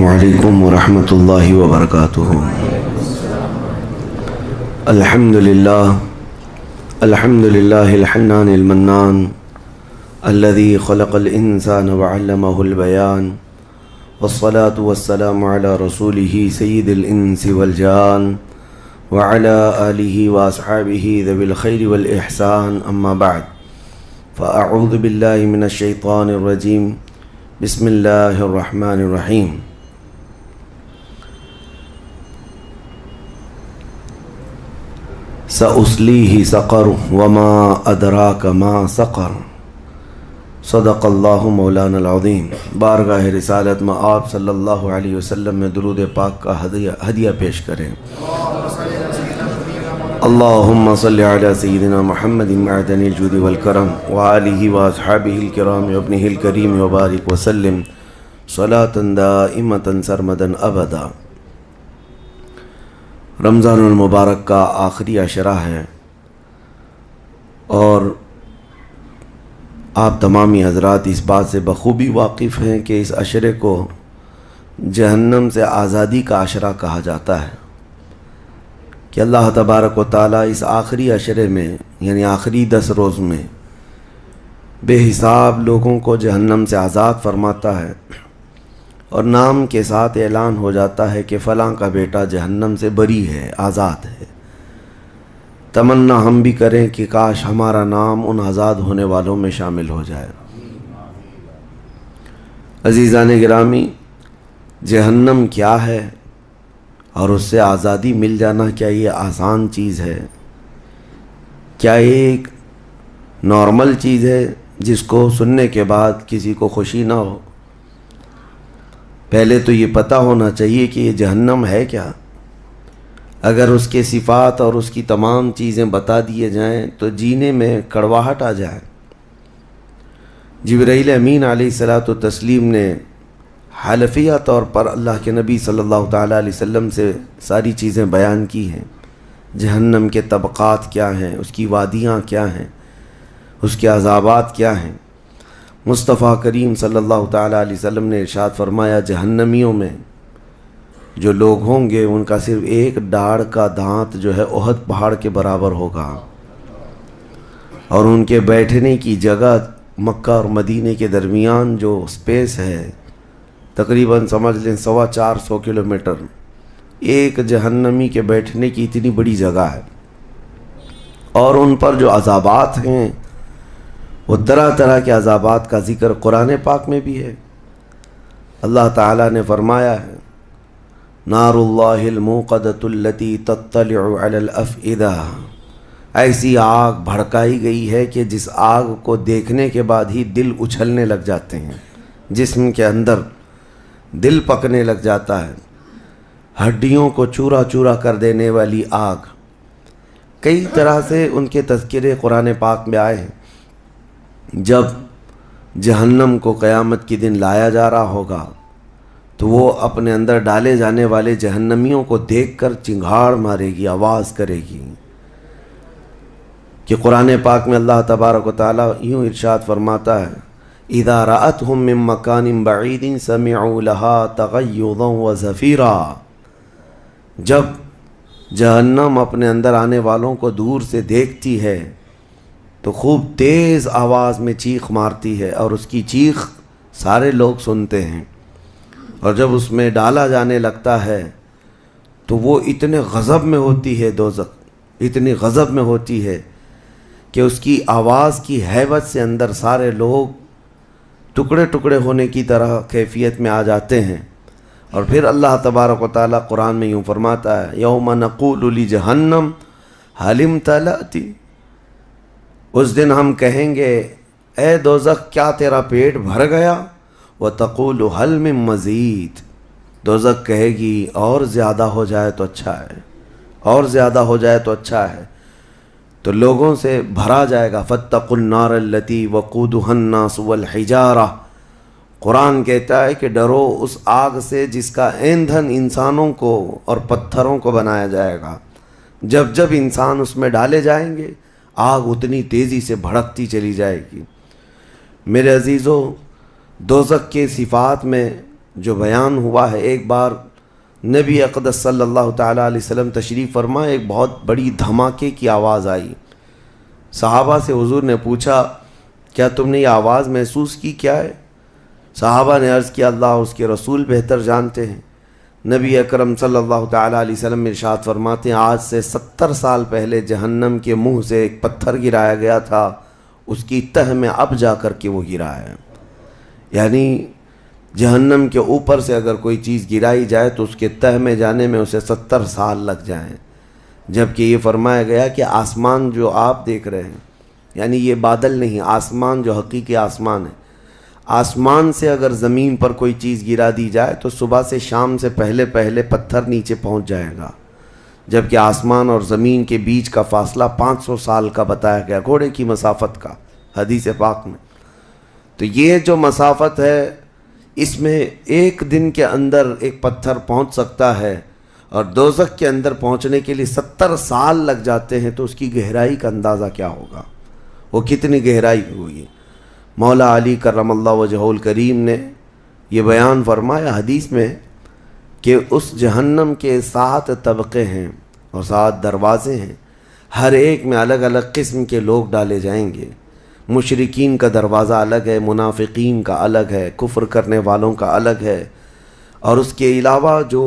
السلام علیکم ورحمۃ اللہ وبرکاتہ۔ الحمد للہ الحنان المنان الذي خلق الانسان وعلمه البیان، والصلاة والسلام على رسوله سید الانس والجان وعلى آلہ واصحابہ ذوی الخیر والاحسان، اما بعد فاعوذ باللہ من الشیطان الرجیم، بسم اللہ الرحمن الرحیم۔ سأصلیہ سقر وما ادراک ما سقر، صدق اللہ مولانا العظیم۔ بارگاہ رسالت میں آپ صلی اللہ علیہ وسلم میں درود پاک کا ہدیہ پیش کریں۔ اللہم صلی علی سیدنا محمد معدن الجود والکرم وآلہ واصحابہ الکرام وابنہ الکریم وبارک وسلم صلاة دائمة سرمدا ابدا۔ رمضان المبارک کا آخری عشرہ ہے، اور آپ تمامی حضرات اس بات سے بخوبی واقف ہیں کہ اس عشرے کو جہنم سے آزادی کا عشرہ کہا جاتا ہے، کہ اللہ تبارک و تعالیٰ اس آخری عشرے میں یعنی آخری 10 روز میں بے حساب لوگوں کو جہنم سے آزاد فرماتا ہے، اور نام کے ساتھ اعلان ہو جاتا ہے کہ فلاں کا بیٹا جہنم سے بری ہے، آزاد ہے۔ تمنا ہم بھی کریں کہ کاش ہمارا نام ان آزاد ہونے والوں میں شامل ہو جائے۔ عزیزان گرامی، جہنم کیا ہے اور اس سے آزادی مل جانا کیا یہ آسان چیز ہے؟ کیا یہ ایک نارمل چیز ہے جس کو سننے کے بعد کسی کو خوشی نہ ہو؟ پہلے تو یہ پتہ ہونا چاہیے کہ یہ جہنم ہے کیا۔ اگر اس کے صفات اور اس کی تمام چیزیں بتا دیے جائیں تو جینے میں کڑواہٹ آ جائے۔ جبرائیل امین علیہ الصلاۃ والتسلیم نے حلفیہ طور پر اللہ کے نبی صلی اللہ تعالیٰ علیہ وسلم سے ساری چیزیں بیان کی ہیں۔ جہنم کے طبقات کیا ہیں، اس کی وادیاں کیا ہیں، اس کے عذابات کیا ہیں۔ مصطفیٰ کریم صلی اللہ تعالیٰ علیہ وسلم نے ارشاد فرمایا، جہنمیوں میں جو لوگ ہوں گے ان کا صرف ایک ڈاڑھ کا دانت جو ہے احد پہاڑ کے برابر ہوگا، اور ان کے بیٹھنے کی جگہ مکہ اور مدینے کے درمیان جو سپیس ہے تقریباً سمجھ لیں 450 کلومیٹر، ایک جہنمی کے بیٹھنے کی اتنی بڑی جگہ ہے۔ اور ان پر جو عذابات ہیں وہ طرح طرح کے عذابات کا ذکر قرآن پاک میں بھی ہے۔ اللہ تعالیٰ نے فرمایا ہے، نار اللہ الموقدۃ التی تطلع علی الافئدہ، ایسی آگ بھڑکائی گئی ہے کہ جس آگ کو دیکھنے کے بعد ہی دل اچھلنے لگ جاتے ہیں، جسم کے اندر دل پکنے لگ جاتا ہے، ہڈیوں کو چورا چورا کر دینے والی آگ۔ کئی طرح سے ان کے تذکرے قرآن پاک میں آئے ہیں۔ جب جہنم کو قیامت کے دن لایا جا رہا ہوگا تو وہ اپنے اندر ڈالے جانے والے جہنمیوں کو دیکھ کر چنگھاڑ مارے گی، آواز کرے گی، کہ قرآن پاک میں اللہ تبارک و تعالیٰ یوں ارشاد فرماتا ہے، اذا رأتهم من مکان بعید سمعوا لها تغیظا وزفیرا، جب جہنم اپنے اندر آنے والوں کو دور سے دیکھتی ہے تو خوب تیز آواز میں چیخ مارتی ہے، اور اس کی چیخ سارے لوگ سنتے ہیں۔ اور جب اس میں ڈالا جانے لگتا ہے تو وہ اتنے غضب میں ہوتی ہے، دوزخ اتنی غضب میں ہوتی ہے کہ اس کی آواز کی ہیبت سے اندر سارے لوگ ٹکڑے ٹکڑے ہونے کی طرح کیفیت میں آ جاتے ہیں۔ اور پھر اللہ تبارک و تعالیٰ قرآن میں یوں فرماتا ہے، یوم نقول لجہنم هل امتلأت، اس دن ہم کہیں گے اے دوزخ کیا تیرا پیٹ بھر گیا؟ وتقول هل من مزید، دوزخ کہے گی اور زیادہ ہو جائے تو اچھا ہے، اور زیادہ ہو جائے تو اچھا ہے۔ تو لوگوں سے بھرا جائے گا، فاتقوا النار التي وقودها الناس والحجارہ، قرآن کہتا ہے کہ ڈرو اس آگ سے جس کا ایندھن انسانوں کو اور پتھروں کو بنایا جائے گا۔ جب جب انسان اس میں ڈالے جائیں گے آگ اتنی تیزی سے بھڑکتی چلی جائے گی۔ میرے عزیزو، دوزخ کے صفات میں جو بیان ہوا ہے، ایک بار نبی اقدس صلی اللہ تعالیٰ علیہ وسلم تشریف فرما، ایک بہت بڑی دھماکے کی آواز آئی۔ صحابہ سے حضور نے پوچھا کیا تم نے یہ آواز محسوس کی، کیا ہے؟ صحابہ نے عرض کیا اللہ اس کے رسول بہتر جانتے ہیں۔ نبی اکرم صلی اللہ تعالیٰ علیہ وسلم ارشاد فرماتے ہیں آج سے 70 سال پہلے جہنم کے منہ سے ایک پتھر گرایا گیا تھا، اس کی تہ میں اب جا کر کے وہ گرا ہے۔ یعنی جہنم کے اوپر سے اگر کوئی چیز گرائی جائے تو اس کے تہ میں جانے میں اسے 70 سال لگ جائیں، جبکہ یہ فرمایا گیا کہ آسمان جو آپ دیکھ رہے ہیں، یعنی یہ بادل نہیں، آسمان جو حقیقی آسمان ہے، آسمان سے اگر زمین پر کوئی چیز گرا دی جائے تو صبح سے شام سے پہلے پہلے پتھر نیچے پہنچ جائے گا، جبکہ آسمان اور زمین کے بیچ کا فاصلہ 500 سال کا بتایا گیا، گھوڑے کی مسافت کا، حدیث پاک میں۔ تو یہ جو مسافت ہے اس میں ایک دن کے اندر ایک پتھر پہنچ سکتا ہے، اور دوزخ کے اندر پہنچنے کے لیے 70 سال لگ جاتے ہیں، تو اس کی گہرائی کا اندازہ کیا ہوگا، وہ کتنی گہرائی ہوئی۔ مولا علی کرم اللہ وجہہ الکریم نے یہ بیان فرمایا حدیث میں کہ اس جہنم کے 7 طبقے ہیں اور 7 دروازے ہیں، ہر ایک میں الگ الگ قسم کے لوگ ڈالے جائیں گے۔ مشرکین کا دروازہ الگ ہے، منافقین کا الگ ہے، کفر کرنے والوں کا الگ ہے، اور اس کے علاوہ جو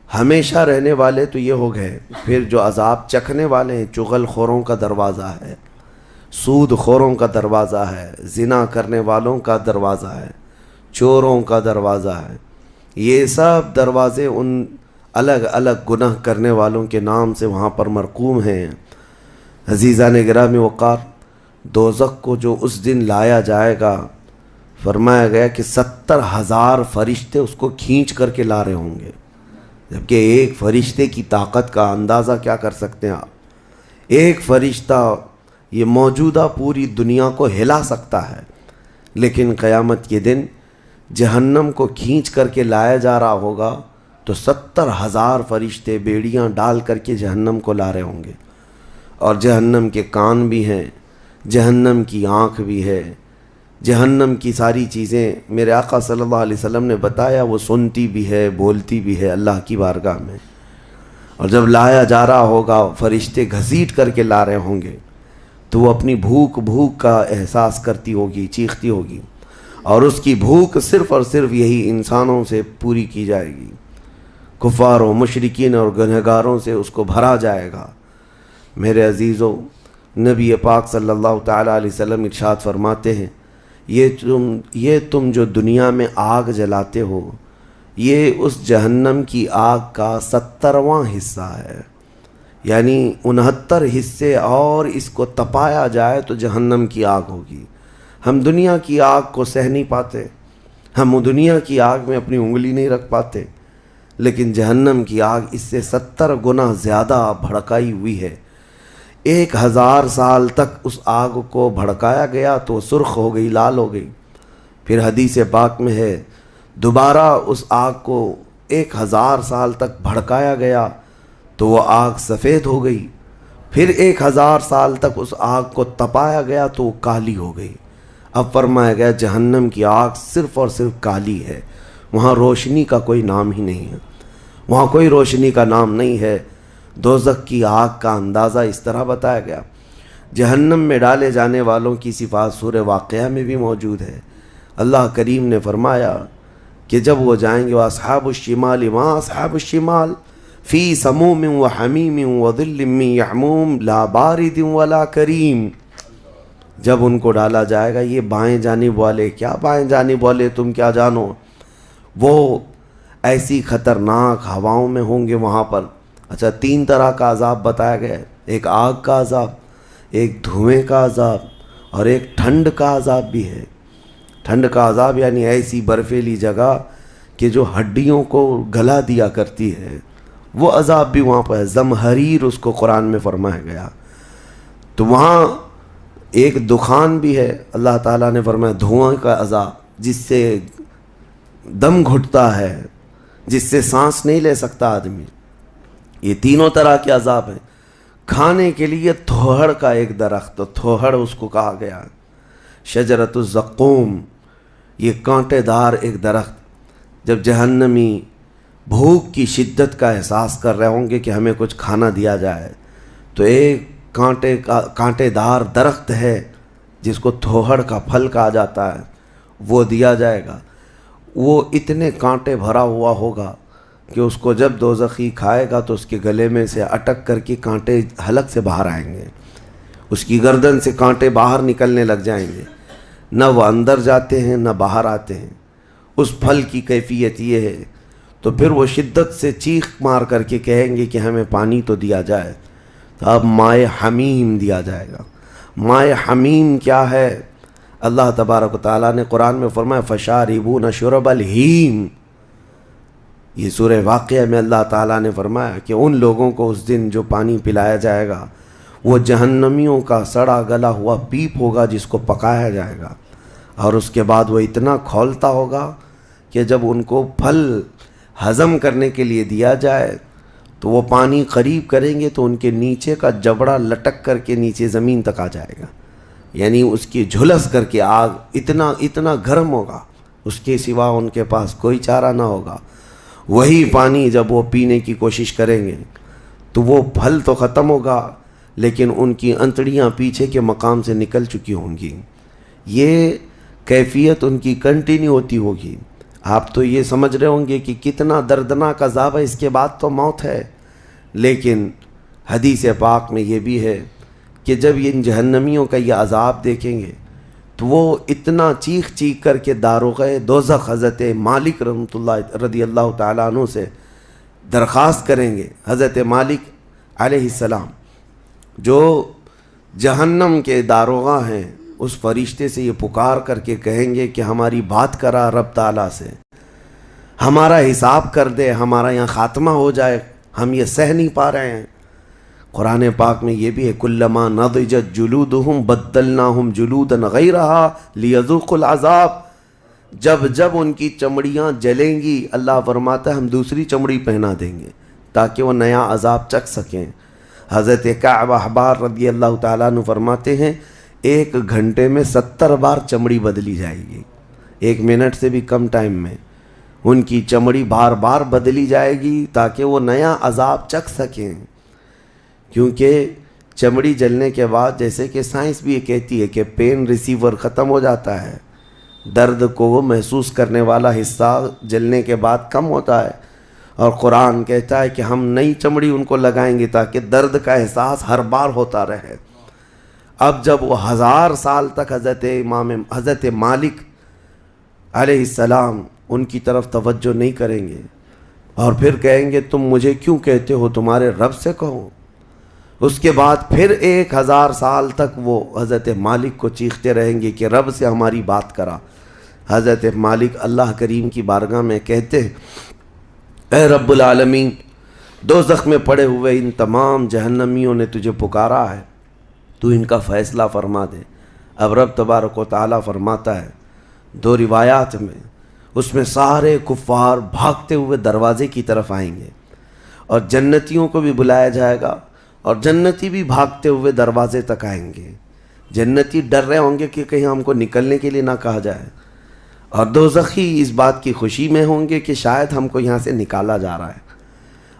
ہمیشہ رہنے والے تو یہ ہو گئے، پھر جو عذاب چکھنے والے ہیں، چغل خوروں کا دروازہ ہے، سود خوروں کا دروازہ ہے، زنا کرنے والوں کا دروازہ ہے، چوروں کا دروازہ ہے۔ یہ سب دروازے ان الگ الگ گناہ کرنے والوں کے نام سے وہاں پر مرقوم ہیں۔ عزیزان گرامی وقار، دوزخ کو جو اس دن لایا جائے گا، فرمایا گیا کہ 70,000 فرشتے اس کو کھینچ کر کے لا رہے ہوں گے، جبکہ ایک فرشتے کی طاقت کا اندازہ کیا کر سکتے ہیں آپ؟ ایک فرشتہ یہ موجودہ پوری دنیا کو ہلا سکتا ہے، لیکن قیامت کے دن جہنم کو کھینچ کر کے لایا جا رہا ہوگا تو 70,000 فرشتے بیڑیاں ڈال کر کے جہنم کو لا رہے ہوں گے، اور جہنم کے کان بھی ہیں، جہنم کی آنکھ بھی ہے، جہنم کی ساری چیزیں میرے آقا صلی اللہ علیہ وسلم نے بتایا وہ سنتی بھی ہے، بولتی بھی ہے اللہ کی بارگاہ میں۔ اور جب لایا جا رہا ہوگا فرشتے گھسیٹ کر کے لا رہے ہوں گے تو وہ اپنی بھوک کا احساس کرتی ہوگی، چیختی ہوگی، اور اس کی بھوک صرف اور صرف یہی انسانوں سے پوری کی جائے گی، کفاروں، مشرکین اور گنہگاروں سے اس کو بھرا جائے گا۔ میرے عزیزو، نبی پاک صلی اللہ تعالیٰ علیہ وسلم ارشاد فرماتے ہیں یہ تم جو دنیا میں آگ جلاتے ہو، یہ اس جہنم کی آگ کا 70واں حصہ ہے، یعنی 69 حصے اور اس کو تپایا جائے تو جہنم کی آگ ہوگی۔ ہم دنیا کی آگ کو سہ نہیں پاتے، ہم دنیا کی آگ میں اپنی انگلی نہیں رکھ پاتے، لیکن جہنم کی آگ اس سے 70 گنا زیادہ بھڑکائی ہوئی ہے۔ 1000 سال تک اس آگ کو بھڑکایا گیا تو وہ سرخ ہو گئی، لال ہو گئی، پھر حدیث پاک میں ہے دوبارہ اس آگ کو 1000 سال تک بھڑکایا گیا تو وہ آگ سفید ہو گئی، پھر 1000 سال تک اس آگ کو تپایا گیا تو وہ کالی ہو گئی۔ اب فرمایا گیا جہنم کی آگ صرف اور صرف کالی ہے، وہاں روشنی کا کوئی نام ہی نہیں ہے، وہاں کوئی روشنی کا نام نہیں ہے۔ دوزخ کی آگ کا اندازہ اس طرح بتایا گیا۔ جہنم میں ڈالے جانے والوں کی صفات سورہ واقعہ میں بھی موجود ہے۔ اللہ کریم نے فرمایا کہ جب وہ جائیں گے اصحاب الشمال ما اصحاب الشمال فی سموم و حمیم و ظل من یحموم لا بارد ولا کریم۔ جب ان کو ڈالا جائے گا، یہ بائیں جانب والے، کیا بائیں جانب والے تم کیا جانو، وہ ایسی خطرناک ہواؤں میں ہوں گے وہاں پر۔ اچھا، 3 طرح کا عذاب بتایا گیا ہے، ایک آگ کا عذاب، ایک دھوئیں کا عذاب، اور ایک ٹھنڈ کا عذاب بھی ہے۔ ٹھنڈ کا عذاب یعنی ایسی برفیلی جگہ کہ جو ہڈیوں کو گلا دیا کرتی ہے، وہ عذاب بھی وہاں پر ہے، زمہریر اس کو قرآن میں فرمایا گیا۔ تو وہاں ایک دخان بھی ہے، اللہ تعالیٰ نے فرمایا دھواں کا عذاب، جس سے دم گھٹتا ہے، جس سے سانس نہیں لے سکتا آدمی۔ یہ تینوں طرح کے عذاب ہیں۔ کھانے کے لیے تھوہڑ کا ایک درخت، تو تھوہڑ اس کو کہا گیا، شجرۃ الزقوم، یہ کانٹے دار ایک درخت، جب جہنمی بھوک کی شدت کا احساس کر رہے ہوں گے کہ ہمیں کچھ کھانا دیا جائے، تو ایک کانٹے دار درخت ہے جس کو تھوہڑ کا پھل کہا جاتا ہے، وہ دیا جائے گا۔ وہ اتنے کانٹے بھرا ہوا ہوگا کہ اس کو جب دوزخی کھائے گا تو اس کے گلے میں سے اٹک کر کے کانٹے حلق سے باہر آئیں گے، اس کی گردن سے کانٹے باہر نکلنے لگ جائیں گے، نہ وہ اندر جاتے ہیں نہ باہر آتے ہیں۔ اس پھل کی کیفیت یہ ہے، تو پھر وہ شدت سے چیخ مار کر کے کہیں گے کہ ہمیں پانی تو دیا جائے، تو اب مائے حمیم دیا جائے گا۔ مائے حمیم کیا ہے؟ اللہ تبارک و تعالیٰ نے قرآن میں فرمایا فشاربون شرب الہیم۔ یہ سورہ واقعہ میں اللہ تعالیٰ نے فرمایا کہ ان لوگوں کو اس دن جو پانی پلایا جائے گا وہ جہنمیوں کا سڑا گلا ہوا پیپ ہوگا جس کو پکایا جائے گا، اور اس کے بعد وہ اتنا کھولتا ہوگا کہ جب ان کو پھل ہضم کرنے کے لیے دیا جائے تو وہ پانی قریب کریں گے تو ان کے نیچے کا جبڑا لٹک کر کے نیچے زمین تک آ جائے گا، یعنی اس کی جھلس کر کے آگ اتنا گرم ہوگا، اس کے سوا ان کے پاس کوئی چارہ نہ ہوگا۔ وہی پانی جب وہ پینے کی کوشش کریں گے تو وہ پھل تو ختم ہوگا لیکن ان کی انتڑیاں پیچھے کے مقام سے نکل چکی ہوں گی۔ یہ کیفیت ان کی کنٹینیو ہوتی ہوگی۔ آپ تو یہ سمجھ رہے ہوں گے کہ کتنا دردناک عذاب ہے، اس کے بعد تو موت ہے، لیکن حدیث پاک میں یہ بھی ہے کہ جب ان جہنمیوں کا یہ عذاب دیکھیں گے تو وہ اتنا چیخ چیخ کر کے داروغہ دوزخ حضرت مالک رحمۃ اللہ رضی اللہ تعالیٰ عنہ سے درخواست کریں گے۔ حضرت مالک علیہ السلام جو جہنم کے داروغہ ہیں، اس فرشتے سے یہ پکار کر کے کہیں گے کہ ہماری بات کرا رب تعالیٰ سے، ہمارا حساب کر دے، ہمارا یہاں خاتمہ ہو جائے، ہم یہ سہ نہیں پا رہے ہیں۔ قرآن پاک میں یہ بھی ہے کلما نضجت جلودہم بدلناہم جلودا غیرہا لیذوقوا العذاب، جب ان کی چمڑیاں جلیں گی اللہ فرماتا ہے ہم دوسری چمڑی پہنا دیں گے تاکہ وہ نیا عذاب چکھ سکیں۔ حضرت کعب احبار رضی اللہ تعالیٰ عنہ فرماتے ہیں 1 گھنٹے میں 70 بار چمڑی بدلی جائے گی، 1 منٹ سے بھی کم ٹائم میں ان کی چمڑی بار بار بدلی جائے گی تاکہ وہ نیا عذاب چکھ سکیں۔ کیونکہ چمڑی جلنے کے بعد جیسے کہ سائنس بھی یہ کہتی ہے کہ پین ریسیور ختم ہو جاتا ہے، درد کو محسوس کرنے والا حصہ جلنے کے بعد کم ہوتا ہے، اور قرآن کہتا ہے کہ ہم نئی چمڑی ان کو لگائیں گے تاکہ درد کا احساس ہر بار ہوتا رہے۔ اب جب وہ 1000 سال تک حضرت مالک علیہ السلام ان کی طرف توجہ نہیں کریں گے اور پھر کہیں گے تم مجھے کیوں کہتے ہو، تمہارے رب سے کہو، اس کے بعد پھر 1000 سال تک وہ حضرت مالک کو چیختے رہیں گے کہ رب سے ہماری بات کرا۔ حضرت مالک اللہ کریم کی بارگاہ میں کہتے ہیں اے رب العالمین، دوزخ میں پڑے ہوئے ان تمام جہنمیوں نے تجھے پکارا ہے، تو ان کا فیصلہ فرما دے۔ اب رب تبارک و تعالیٰ فرماتا ہے 2 روایات میں، اس میں سارے کفار بھاگتے ہوئے دروازے کی طرف آئیں گے اور جنتیوں کو بھی بلایا جائے گا اور جنتی بھی بھاگتے ہوئے دروازے تک آئیں گے۔ جنتی ڈر رہے ہوں گے کہ کہیں ہم کو نکلنے کے لیے نہ کہا جائے، اور دوزخی اس بات کی خوشی میں ہوں گے کہ شاید ہم کو یہاں سے نکالا جا رہا ہے۔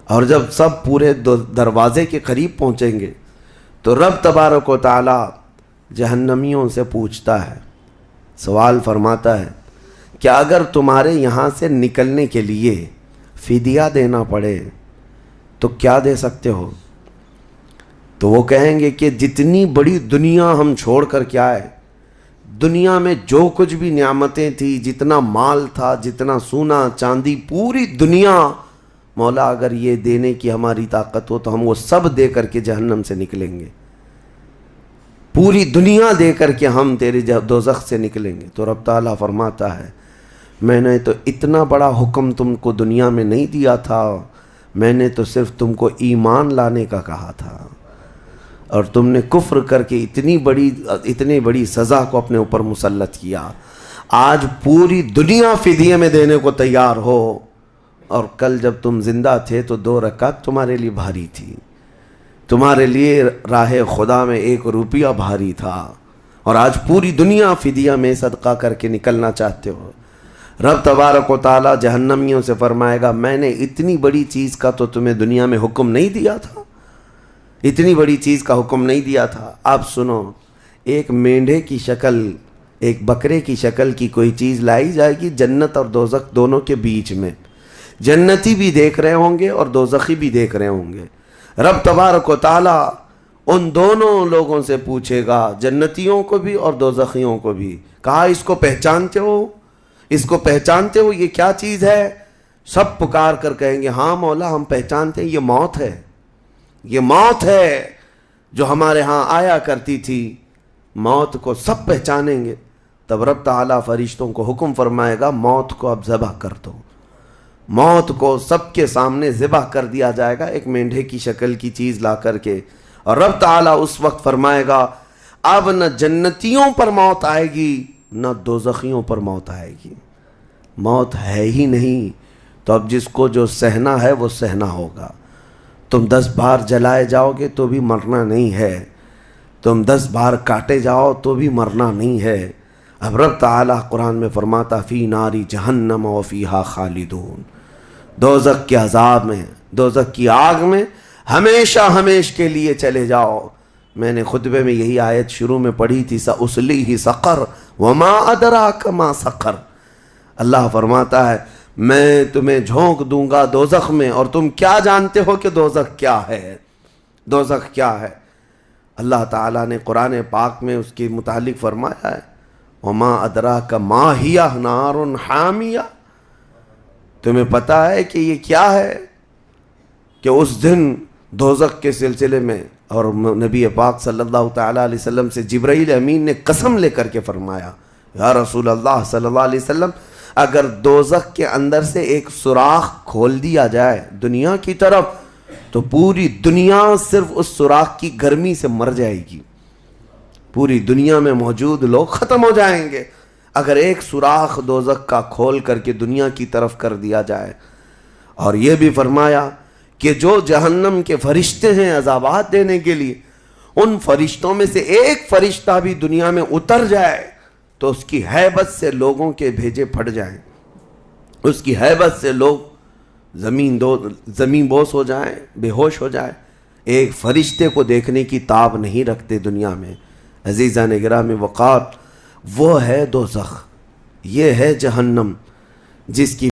اور جب سب پورے دروازے کے قریب پہنچیں گے تو رب تبارک و تعالیٰ جہنمیوں سے پوچھتا ہے، سوال فرماتا ہے کہ اگر تمہارے یہاں سے نکلنے کے لیے فدیہ دینا پڑے تو کیا دے سکتے ہو؟ تو وہ کہیں گے کہ جتنی بڑی دنیا ہم چھوڑ کر کے آئے، دنیا میں جو کچھ بھی نعمتیں تھی، جتنا مال تھا، جتنا سونا چاندی، پوری دنیا، مولا اگر یہ دینے کی ہماری طاقت ہو تو ہم وہ سب دے کر کے جہنم سے نکلیں گے، پوری دنیا دے کر کے ہم تیرے دوزخ سے نکلیں گے۔ تو رب تعالیٰ فرماتا ہے میں نے تو اتنا بڑا حکم تم کو دنیا میں نہیں دیا تھا، میں نے تو صرف تم کو ایمان لانے کا کہا تھا، اور تم نے کفر کر کے اتنی بڑی سزا کو اپنے اوپر مسلط کیا۔ آج پوری دنیا فدیے میں دینے کو تیار ہو، اور کل جب تم زندہ تھے تو 2 رکعت تمہارے لیے بھاری تھی، تمہارے لیے راہ خدا میں 1 روپیہ بھاری تھا، اور آج پوری دنیا فدیہ میں صدقہ کر کے نکلنا چاہتے ہو۔ رب تبارک و تعالی جہنمیوں سے فرمائے گا میں نے اتنی بڑی چیز کا تو تمہیں دنیا میں حکم نہیں دیا تھا، اتنی بڑی چیز کا حکم نہیں دیا تھا۔ اب سنو، ایک مینڈھے کی شکل، ایک بکرے کی شکل کی کوئی چیز لائی جائے گی جنت اور دوزخ دونوں کے بیچ میں، جنتی بھی دیکھ رہے ہوں گے اور دوزخی بھی دیکھ رہے ہوں گے۔ رب تبارک و تعالی ان دونوں لوگوں سے پوچھے گا، جنتیوں کو بھی اور دوزخیوں کو بھی، کہا اس کو پہچانتے ہو؟ اس کو پہچانتے ہو؟ یہ کیا چیز ہے؟ سب پکار کر کہیں گے ہاں مولا ہم پہچانتے ہیں، یہ موت ہے، یہ موت ہے جو ہمارے ہاں آیا کرتی تھی۔ موت کو سب پہچانیں گے۔ تب رب تعالیٰ فرشتوں کو حکم فرمائے گا موت کو اب ذبح کر دو۔ موت کو سب کے سامنے ذبح کر دیا جائے گا، ایک مینڈھے کی شکل کی چیز لا کر کے، اور رب تعالیٰ اس وقت فرمائے گا اب نہ جنتیوں پر موت آئے گی نہ دوزخیوں پر موت آئے گی، موت ہے ہی نہیں۔ تو اب جس کو جو سہنا ہے وہ سہنا ہوگا۔ تم 10 بار جلائے جاؤ گے تو بھی مرنا نہیں ہے، تم 10 بار کاٹے جاؤ تو بھی مرنا نہیں ہے۔ اب رب تعالیٰ قرآن میں فرماتا فی ناری جہنم و فیہا خالدون، دوزخ کے عذاب میں، دوزخ کی آگ میں ہمیشہ ہمیش کے لیے چلے جاؤ۔ میں نے خطبے میں یہی آیت شروع میں پڑھی تھی سأصلیہ سقر وما ادراک ما سقر۔ اللہ فرماتا ہے میں تمہیں جھونک دوں گا دوزخ میں، اور تم کیا جانتے ہو کہ دوزخ کیا ہے؟ دوزخ کیا ہے؟ اللہ تعالیٰ نے قرآن پاک میں اس کے متعلق فرمایا ہے وما ادراک ما ہی نار حامیہ، تمہیں پتہ ہے کہ یہ کیا ہے؟ کہ اس دن دوزخ کے سلسلے میں، اور نبی پاک صلی اللہ تعالیٰ علیہ وسلم سے جبرائیل امین نے قسم لے کر کے فرمایا یا رسول اللہ صلی اللہ علیہ وسلم اگر دوزخ کے اندر سے ایک سوراخ کھول دیا جائے دنیا کی طرف تو پوری دنیا صرف اس سوراخ کی گرمی سے مر جائے گی، پوری دنیا میں موجود لوگ ختم ہو جائیں گے اگر ایک سوراخ دوزخ کا کھول کر کے دنیا کی طرف کر دیا جائے۔ اور یہ بھی فرمایا کہ جو جہنم کے فرشتے ہیں عذابات دینے کے لیے، ان فرشتوں میں سے ایک فرشتہ بھی دنیا میں اتر جائے تو اس کی ہیبت سے لوگوں کے بھیجے پھٹ جائیں، اس کی ہیبت سے لوگ زمین بوس ہو جائیں، بے ہوش ہو جائیں، ایک فرشتے کو دیکھنے کی تاب نہیں رکھتے دنیا میں۔ عزیزان گرامی وقار، وہ ہے دوزخ، یہ ہے جہنم جس کی